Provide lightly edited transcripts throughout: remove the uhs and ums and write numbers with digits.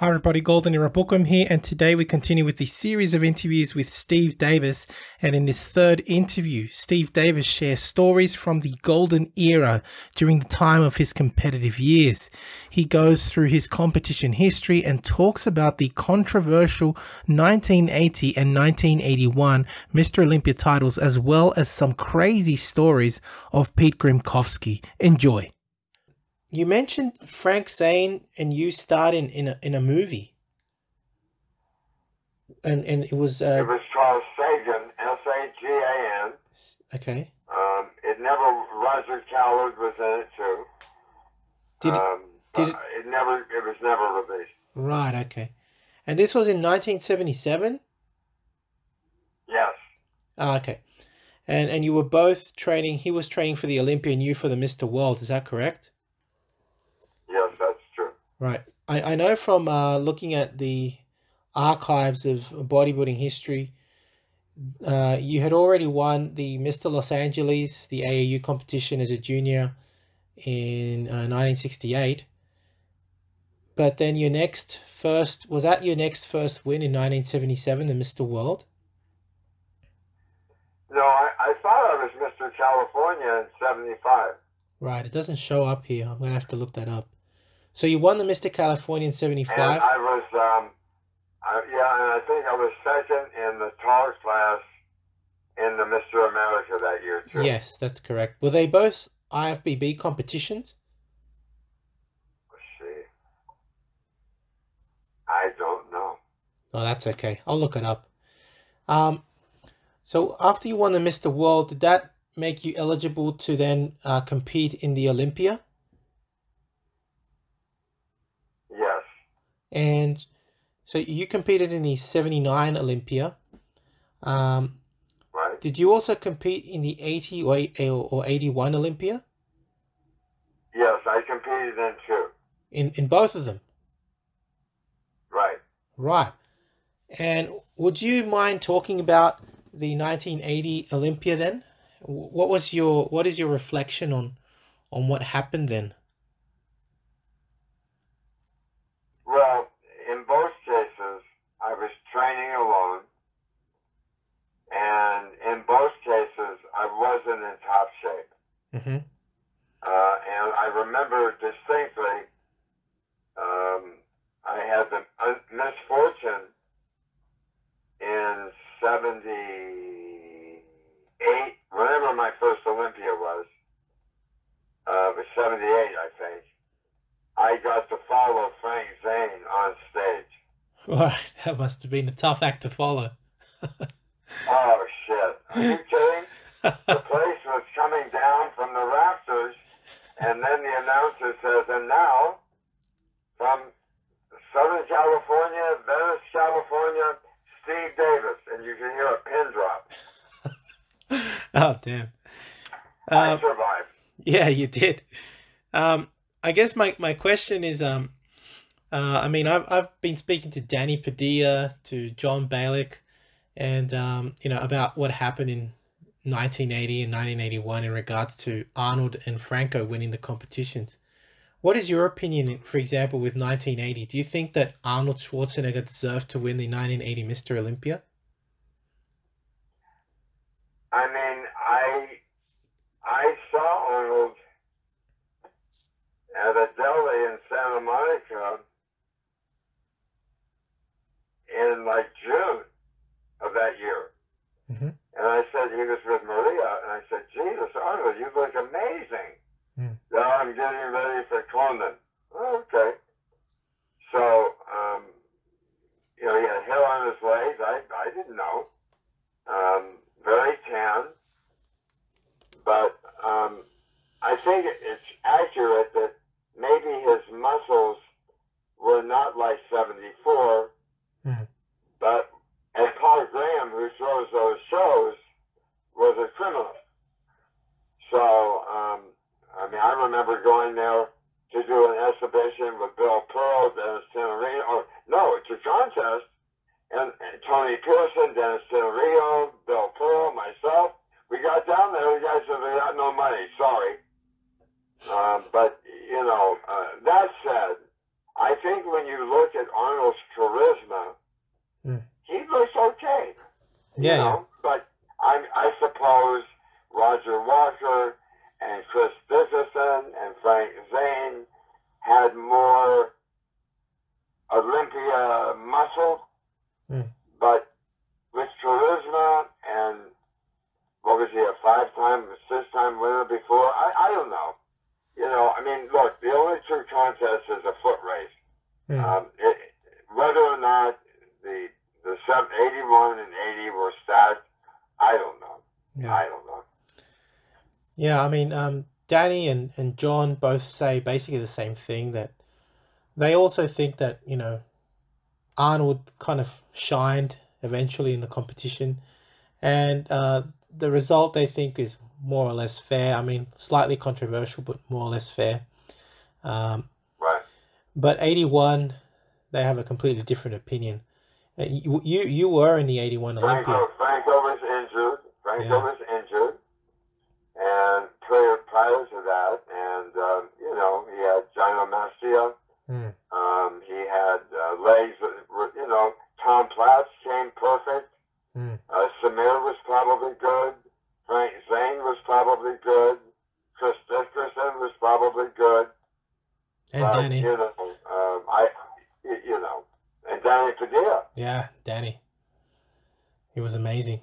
Hi everybody, Golden Era Bookworm here, and today we continue with the series of interviews with Steve Davis. And in this third interview, Steve Davis shares stories from the golden era during the time of his competitive years. He goes through his competition history and talks about the controversial 1980 and 1981 Mr. Olympia titles, as well as some crazy stories of Pete Grymkowski. Enjoy. You mentioned Frank Zane and you starred in a movie, and it was it was called Sagan, S-A-G-A-N. Okay. It never Roger Callard was in it too. It was never released. Right. Okay. And this was in 1977. Yes. Okay. And you were both training. He was training for the Olympia and you for the Mr. World. Is that correct? Yes, that's true. Right. I know from looking at the archives of bodybuilding history, you had already won the Mr. Los Angeles, the AAU competition as a junior in 1968. But then your next first win in 1977, the Mr. World? No, I thought I was Mr. California in 75. Right. It doesn't show up here. I'm going to have to look that up. So you won the Mr. California in 75? And I was, and I think I was second in the tall class in the Mr. America that year, too. Yes, that's correct. Were they both IFBB competitions? Let's see. I don't know. Oh, that's okay. I'll look it up. So after you won the Mr. World, did that make you eligible to then compete in the Olympia? Yes. And so you competed in the 79 Olympia. Right. Did you also compete in the 80 or 81 Olympia? Yes, I competed in two. In both of them? Right. Right. And would you mind talking about the 1980 Olympia then? What is your reflection on what happened then? Well, in both cases, I was training alone, and in both cases, I wasn't in top shape. Mm-hmm. And I remember distinctly, I had the misfortune in 78, whenever my first Olympia was 78, I think. I got to follow Frank Zane on stage. Right, that must have been a tough act to follow. Oh, shit. Are you kidding? The place was coming down from the rafters, and then the announcer says, and now, from Southern California, Venice, California, Steve Davis, and you can hear a pin drop. Oh, damn. I survived. Yeah, you did. I guess my question is, I mean, I've been speaking to Danny Padilla, to John Balick, and about what happened in 1980 and 1981 in regards to Arnold and Franco winning the competitions. What is your opinion, for example, with 1980? Do you think that Arnold Schwarzenegger deserved to win the 1980 Mr. Olympia? I mean, I saw Arnold at a deli in Santa Monica in like June of that year. Mm-hmm. And I said, he was with Maria, and I said, Jesus, Arnold, you look amazing. No, I'm getting ready for Clondon. Oh, okay. So, he had hair on his legs. I didn't know. Very tan. But I think it's accurate that maybe his muscles were not like 74, but, and Paul Graham, who throws those shows, was a criminal. So, I remember going there to do an exhibition with Bill Pearl, Dennis Tenorino, it's a contest, and Tony Pearson, Dennis Tenorino, Bill Pearl, myself. We got down there, the guy said, they got no money, sorry. But, that said, I think when you look at Arnold's charisma, he looks okay. Yeah, you know, but I suppose Roger Walker and Chris Dickerson and Frank Zane had more Olympia muscle, but with charisma and what was he, a 5-time, 6-time winner before? I don't know. You know, I mean, look, the only true contest is a foot race. Whether or not the 81 and 80 were stacked, I don't know. Yeah. I don't know. Yeah, I mean, Danny and John both say basically the same thing, that they also think that, you know, Arnold kind of shined eventually in the competition, and the result they think is more or less fair. I mean, slightly controversial, but more or less fair. Right. But 81, they have a completely different opinion. You were in the 81 Olympia. Franco was injured. Was injured, and prior to that, and you know, he had gynecomastia. He had legs that were, you know, Tom Platz came perfect. Samir was probably good. Frank Zane was probably good. Chris Dickerson was probably good. And Danny. You know, you know, and Danny Padilla. Yeah, Danny. He was amazing.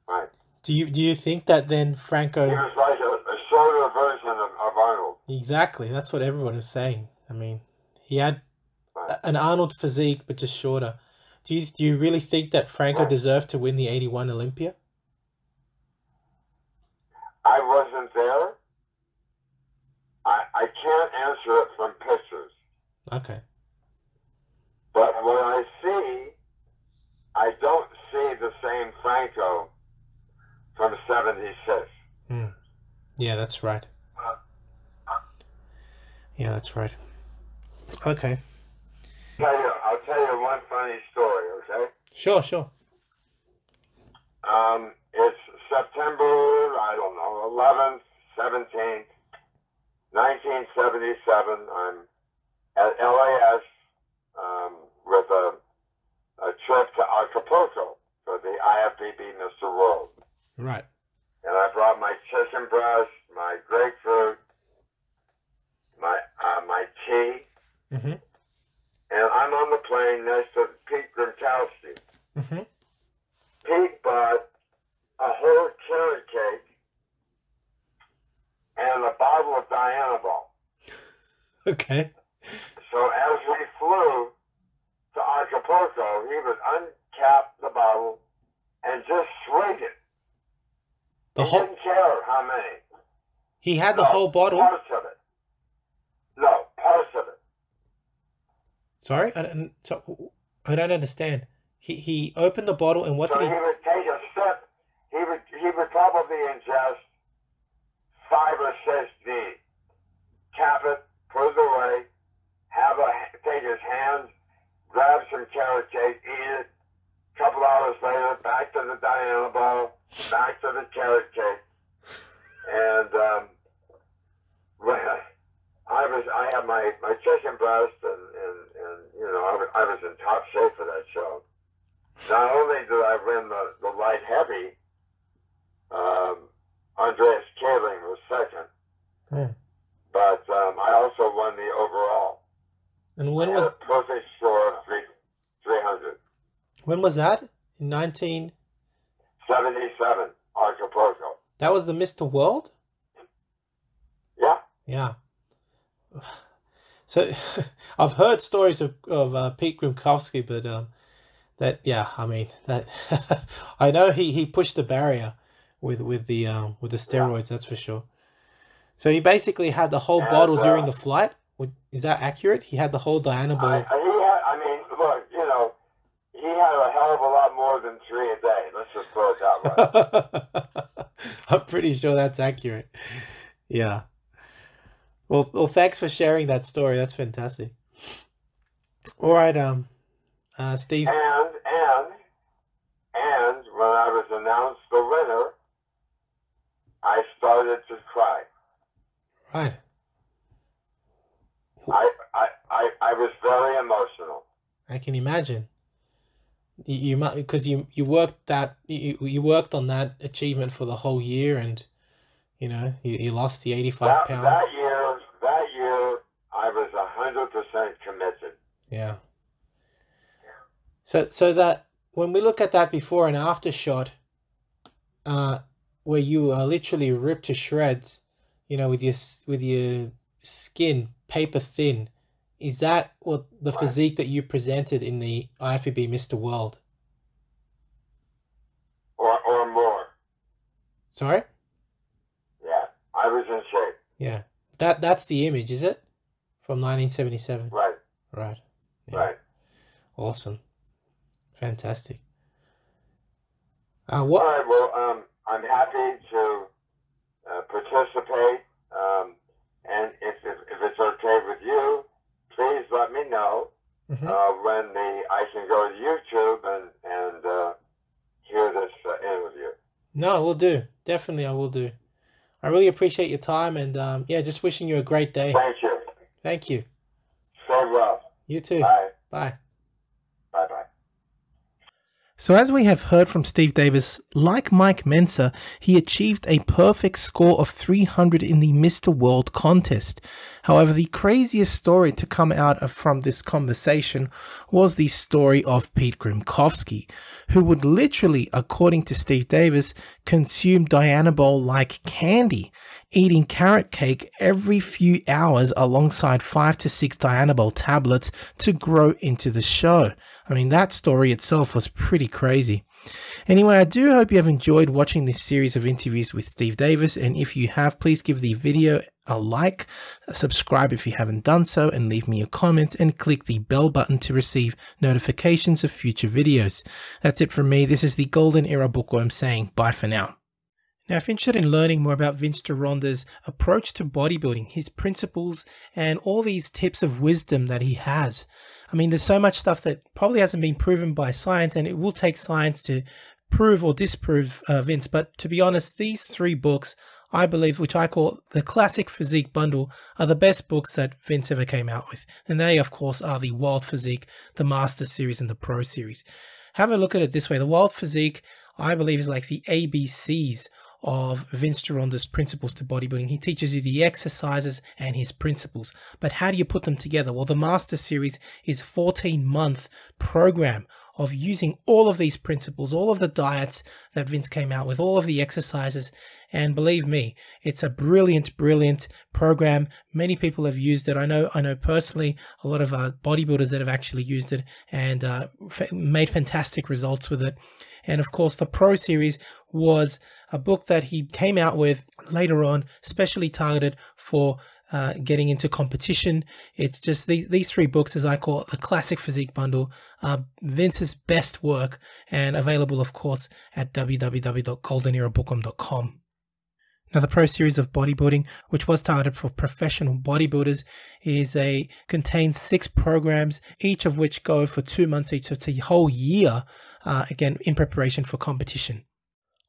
Right. Do you think that then Franco... He was like a shorter version of Arnold. Exactly. That's what everyone was saying. I mean, he had an Arnold physique, but just shorter. Do you really think that Franco deserved to win the 81 Olympia? I wasn't there. I can't answer it from pictures. Okay. But what I see, I don't see the same Franco from 76. Yeah, that's right. Yeah, that's right. Okay. I'll tell you one funny story, okay? Sure. It's September, I don't know, 11th, 17th, 1977. I'm at LAS with a trip to Acapulco for the IFBB Mr. World. Right. And I brought my chicken breast, my grapefruit, my tea. And I'm on the plane next to Pete Grymkowski. Pete bought a whole carrot cake and a bottle of Dianabol. Okay. So as we flew to Acapulco, he would uncap the bottle and just swig it. He didn't care how many. He had the whole bottle? Parts of it. No, parts of it. Sorry? I don't understand. He opened the bottle and what did he... So he would take a sip. He would probably ingest 5 or 6 deep. Cap it, put it away, take his hands, grab some carrot cake, eat it. A couple hours later, back to the Dianabol, back to the carrot cake. And I had my chicken breast, and you know, I was in top shape for that show. Not only did I win the light heavy, Andreas Kaling was second, but I also won the overall. And when was... a perfect score of 300. When was that? In 1977, Acapulco. That was the Mr. World? Yeah. Yeah. So I've heard stories of Pete Grymkowski, but that, yeah, I mean, that I know he pushed the barrier with the steroids, that's for sure. So he basically had the whole bottle during the flight. Is that accurate? He had the whole Dianabol. I mean, look, you know, he had a hell of a lot more than 3 a day. Let's just put it that way. I'm pretty sure that's accurate. Yeah. Well, thanks for sharing that story. That's fantastic. All right, Steve. And when I was announced the winner, I started to cry. Right. I was very emotional. I can imagine. You might, because you worked on that achievement for the whole year, and you lost the 85 pounds. That year I was 100% committed. Yeah. So that when we look at that before and after shot, where you are literally ripped to shreds, with your skin paper thin, is that what the physique that you presented in the IFBB Mr. World? Or more. Sorry? Yeah, I was in shape. Yeah. That's the image, is it? From 1977? Right. Right. Yeah. Right. Awesome. Fantastic. All right, well, I'm happy to participate, and if it's okay with you, please let me know when I can go to YouTube and hear this interview. No, I will do. Definitely, I will do. I really appreciate your time, and yeah, just wishing you a great day. Thank you. Thank you. Stay well. You too. Bye. Bye. Bye-bye. So as we have heard from Steve Davis, like Mike Mensa, he achieved a perfect score of 300 in the Mr. World contest. However, the craziest story to come out from this conversation was the story of Pete Grymkowski, who would literally, according to Steve Davis, consume Dianabol like candy, eating carrot cake every few hours alongside 5 to 6 Dianabol tablets to grow into the show. I mean, that story itself was pretty crazy. Anyway, I do hope you have enjoyed watching this series of interviews with Steve Davis, and if you have, please give the video a like, subscribe if you haven't done so, and leave me your comments, and click the bell button to receive notifications of future videos. That's it from me. This is the Golden Era Bookworm saying bye for now. Now, if you're interested in learning more about Vince Gironda's approach to bodybuilding, his principles, and all these tips of wisdom that he has, I mean, there's so much stuff that probably hasn't been proven by science, and it will take science to prove or disprove Vince. But to be honest, these 3 books, I believe, which I call the Classic Physique Bundle, are the best books that Vince ever came out with. And they, of course, are the Wild Physique, the Master Series, and the Pro Series. Have a look at it this way. The Wild Physique, I believe, is like the ABCs of Vince Gironda's principles to bodybuilding. He teaches you the exercises and his principles, but how do you put them together? Well, the Master Series is a 14-month program of using all of these principles, all of the diets that Vince came out with, all of the exercises, and believe me, it's a brilliant program. Many people have used it. I know personally a lot of bodybuilders that have actually used it and made fantastic results with it. And of course, the Pro Series was a book that he came out with later on, specially targeted for getting into competition. It's just these 3 books, as I call it, the Classic Physique Bundle, Vince's best work, and available, of course, at www.goldenerabookworm.com. Now, the Pro Series of Bodybuilding, which was targeted for professional bodybuilders, contains 6 programs, each of which go for 2 months each. So it's a whole year, again, in preparation for competition.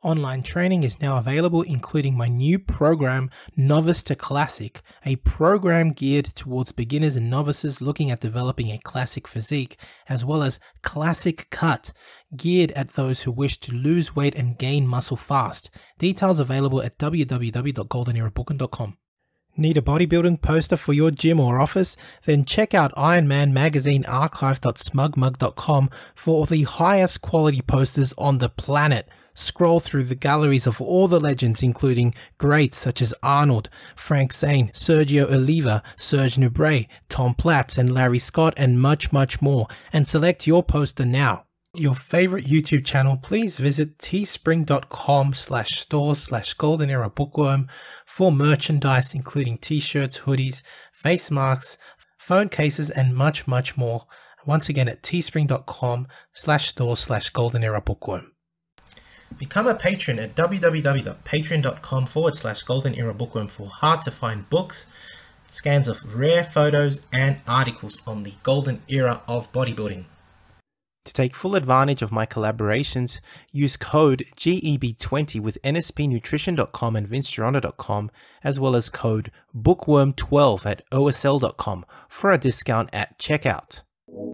Online training is now available, including my new program, Novice to Classic, a program geared towards beginners and novices looking at developing a classic physique, as well as Classic Cut, geared at those who wish to lose weight and gain muscle fast. Details available at www.goldenerabookworm.com. Need a bodybuilding poster for your gym or office? Then check out Ironman Magazine archive.smugmug.com for the highest quality posters on the planet. Scroll through the galleries of all the legends, including greats such as Arnold, Frank Zane, Sergio Oliva, Serge Nubret, Tom Platz, and Larry Scott, and much more, and select your poster now. Your favorite YouTube channel, please visit teespring.com/stores/goldenerabookworm for merchandise, including t-shirts, hoodies, face masks, phone cases, and much more. Once again, at teespring.com/stores/goldenerabookworm. Become a patron at www.patreon.com/goldenerabookworm for hard to find books, scans of rare photos, and articles on the golden era of bodybuilding. To take full advantage of my collaborations, use code GEB20 with nspnutrition.com and vincegeronda.com, as well as code bookworm12 at osl.com for a discount at checkout.